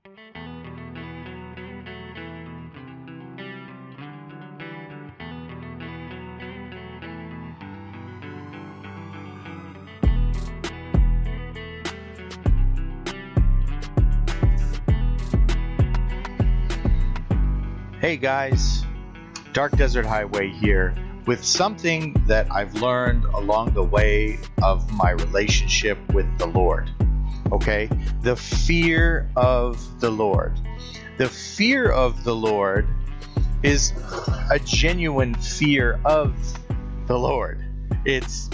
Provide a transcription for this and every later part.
Hey guys, Dark Desert Highway here with something that I've learned along the way of my relationship with the Lord. Okay? The fear of the Lord. The fear of the Lord is a genuine fear of the Lord. It's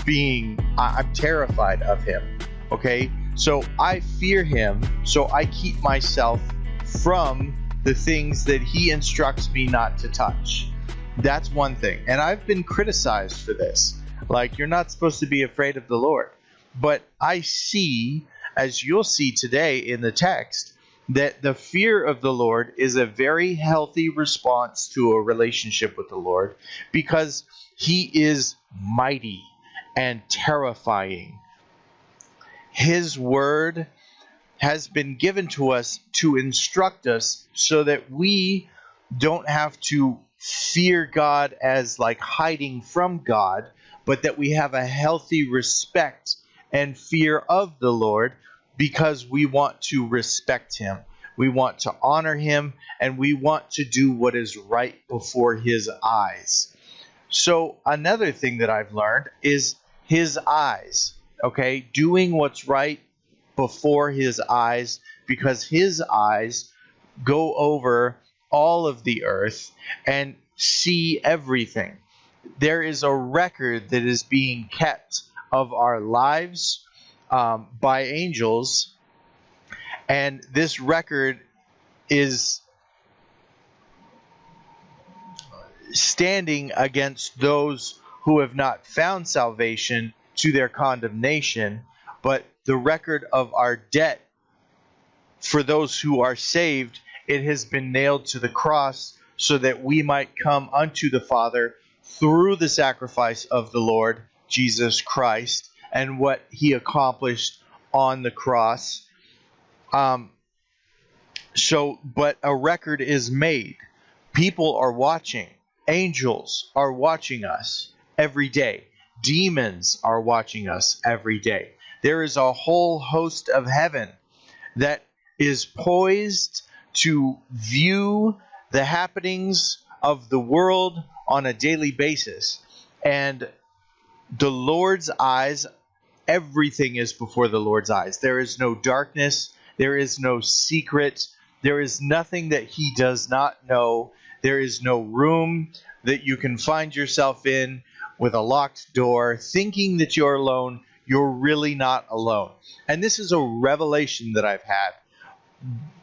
I'm terrified of Him. Okay? So I fear Him, so I keep myself from the things that He instructs me not to touch. That's one thing. And I've been criticized for this. Like, you're not supposed to be afraid of the Lord. But I see, as you'll see today in the text, that the fear of the Lord is a very healthy response to a relationship with the Lord, because He is mighty and terrifying. His word has been given to us to instruct us so that we don't have to fear God as like hiding from God, but that we have a healthy respect and fear of the Lord because we want to respect Him. We want to honor Him, and we want to do what is right before His eyes. So another thing that I've learned is His eyes, okay? Doing what's right before His eyes, because His eyes go over all of the earth and see everything. There is a record that is being kept of our lives by angels, and this record is standing against those who have not found salvation to their condemnation, but the record of our debt for those who are saved, it has been nailed to the cross so that we might come unto the Father through the sacrifice of the Lord Jesus Christ and what He accomplished on the cross. But a record is made. People are watching. Angels are watching us every day. Demons are watching us every day. There is a whole host of heaven that is poised to view the happenings of the world on a daily basis. And the Lord's eyes, everything is before the Lord's eyes. There is no darkness. There is no secret. There is nothing that He does not know. There is no room that you can find yourself in with a locked door, thinking that you're alone. You're really not alone. And this is a revelation that I've had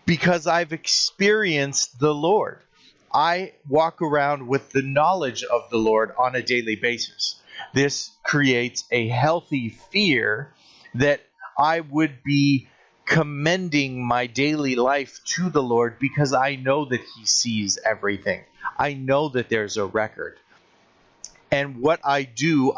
because I've experienced the Lord. I walk around with the knowledge of the Lord on a daily basis. This creates a healthy fear that I would be commending my daily life to the Lord because I know that He sees everything. I know that there's a record. And what I do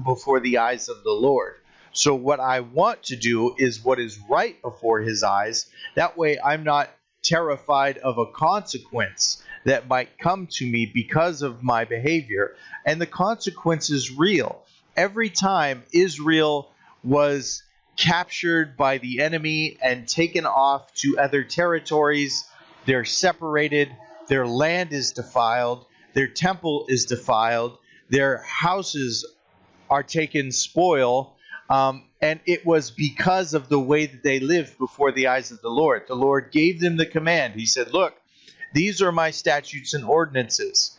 before the eyes of the Lord. So what I want to do is what is right before His eyes. That way I'm not terrified of a consequence that might come to me because of my behavior. And the consequence is real. Every time Israel was captured by the enemy and taken off to other territories, they're separated, their land is defiled, their temple is defiled, their houses are taken spoil, and it was because of the way that they lived before the eyes of the Lord. The Lord gave them the command. He said, look, these are my statutes and ordinances.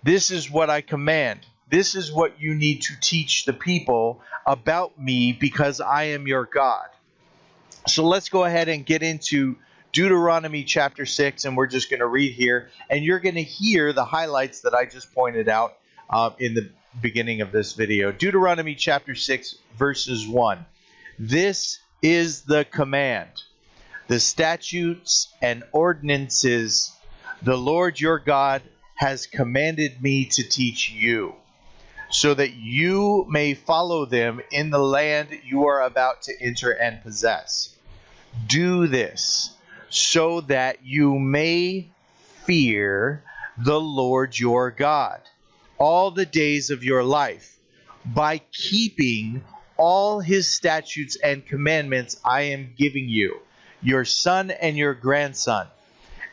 This is what I command. This is what you need to teach the people about me because I am your God. So let's go ahead and get into Deuteronomy chapter 6, and we're just going to read here. And you're going to hear the highlights that I just pointed out in the beginning of this video. Deuteronomy chapter 6, verses 1. This is the command, the statutes and ordinances the Lord your God has commanded me to teach you, so that you may follow them in the land you are about to enter and possess. Do this so that you may fear the Lord your God all the days of your life, by keeping all his statutes and commandments I am giving you, your son and your grandson,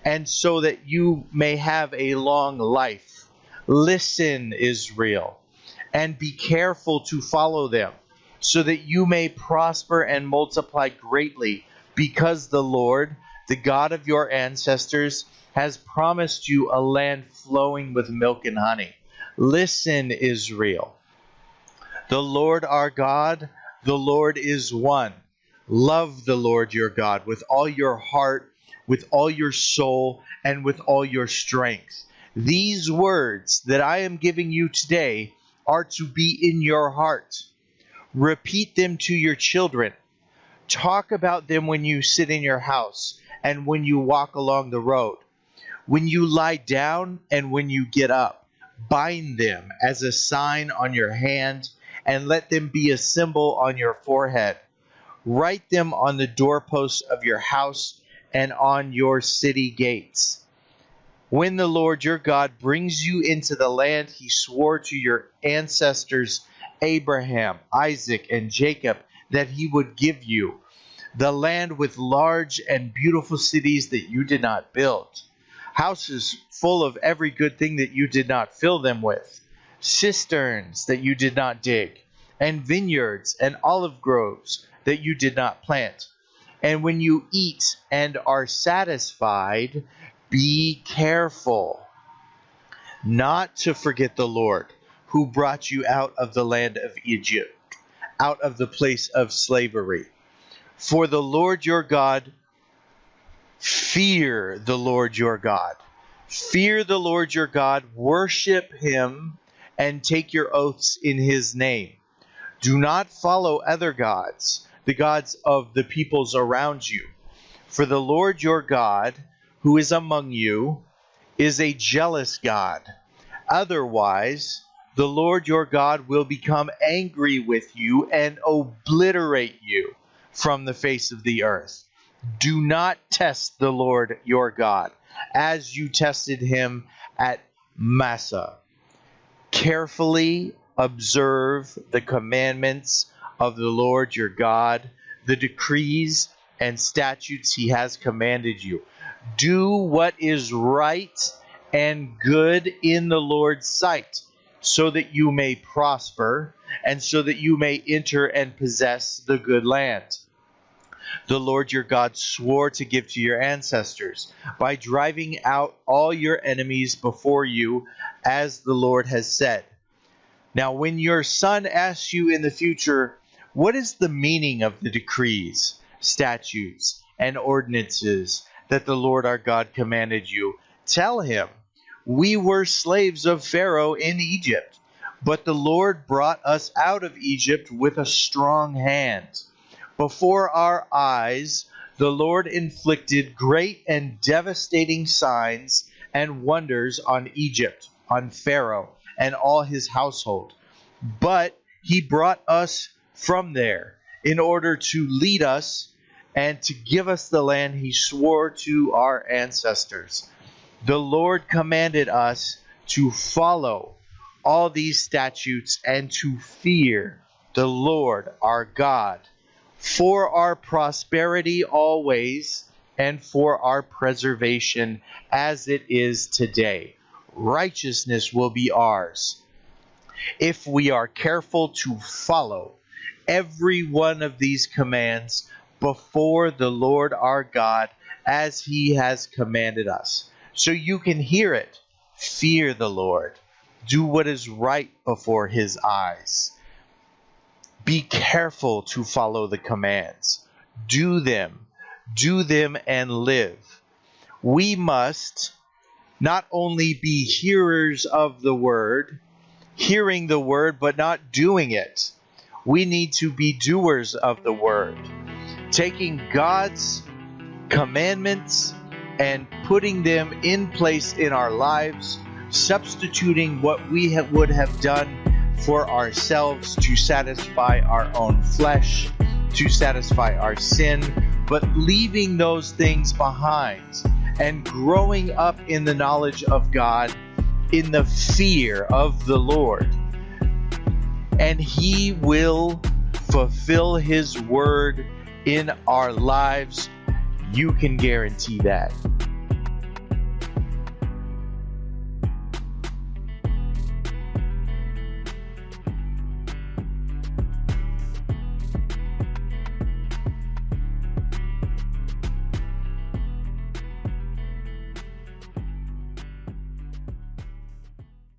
and so that you may have a long life. Listen, Israel, and be careful to follow them, so that you may prosper and multiply greatly, because the Lord, the God of your ancestors, has promised you a land flowing with milk and honey. Listen, Israel. The Lord our God, the Lord is one. Love the Lord your God with all your heart, with all your soul, and with all your strength. These words that I am giving you today are to be in your heart. Repeat them to your children. Talk about them when you sit in your house and when you walk along the road, when you lie down and when you get up. Bind them as a sign on your hand, and let them be a symbol on your forehead. Write them on the doorposts of your house and on your city gates. When the Lord your God brings you into the land he swore to your ancestors Abraham, Isaac, and Jacob that he would give you, the land with large and beautiful cities that you did not build, houses full of every good thing that you did not fill them with, cisterns that you did not dig, and vineyards and olive groves that you did not plant. And when you eat and are satisfied, be careful not to forget the Lord, who brought you out of the land of Egypt, out of the place of slavery. For the Lord your God, fear the Lord your God. Fear the Lord your God, worship him, and take your oaths in his name. Do not follow other gods, the gods of the peoples around you. For the Lord your God, who is among you, is a jealous God. Otherwise, the Lord your God will become angry with you and obliterate you from the face of the earth. Do not test the Lord your God, as you tested him at Massah. Carefully observe the commandments of the Lord your God, the decrees and statutes he has commanded you. Do what is right and good in the Lord's sight, so that you may prosper, and so that you may enter and possess the good land the Lord your God swore to give to your ancestors, by driving out all your enemies before you, as the Lord has said. Now, when your son asks you in the future, what is the meaning of the decrees, statutes, and ordinances that the Lord our God commanded you, tell him, we were slaves of Pharaoh in Egypt, but the Lord brought us out of Egypt with a strong hand. Before our eyes, the Lord inflicted great and devastating signs and wonders on Egypt, on Pharaoh, and all his household. But he brought us from there in order to lead us and to give us the land he swore to our ancestors. The Lord commanded us to follow all these statutes and to fear the Lord our God, for our prosperity always, and for our preservation as it is today. Righteousness will be ours, if we are careful to follow every one of these commands before the Lord our God, as he has commanded us. So you can hear it. Fear the Lord. Do what is right before his eyes. Be careful to follow the commands. Do them and live. We must not only be hearers of the word, hearing the word, but not doing it. We need to be doers of the word, taking God's commandments and putting them in place in our lives, substituting what we would have done for ourselves to satisfy our own flesh, to satisfy our sin but leaving those things behind and growing up in the knowledge of God, in the fear of the Lord. And He will fulfill His word in our lives. You can guarantee that.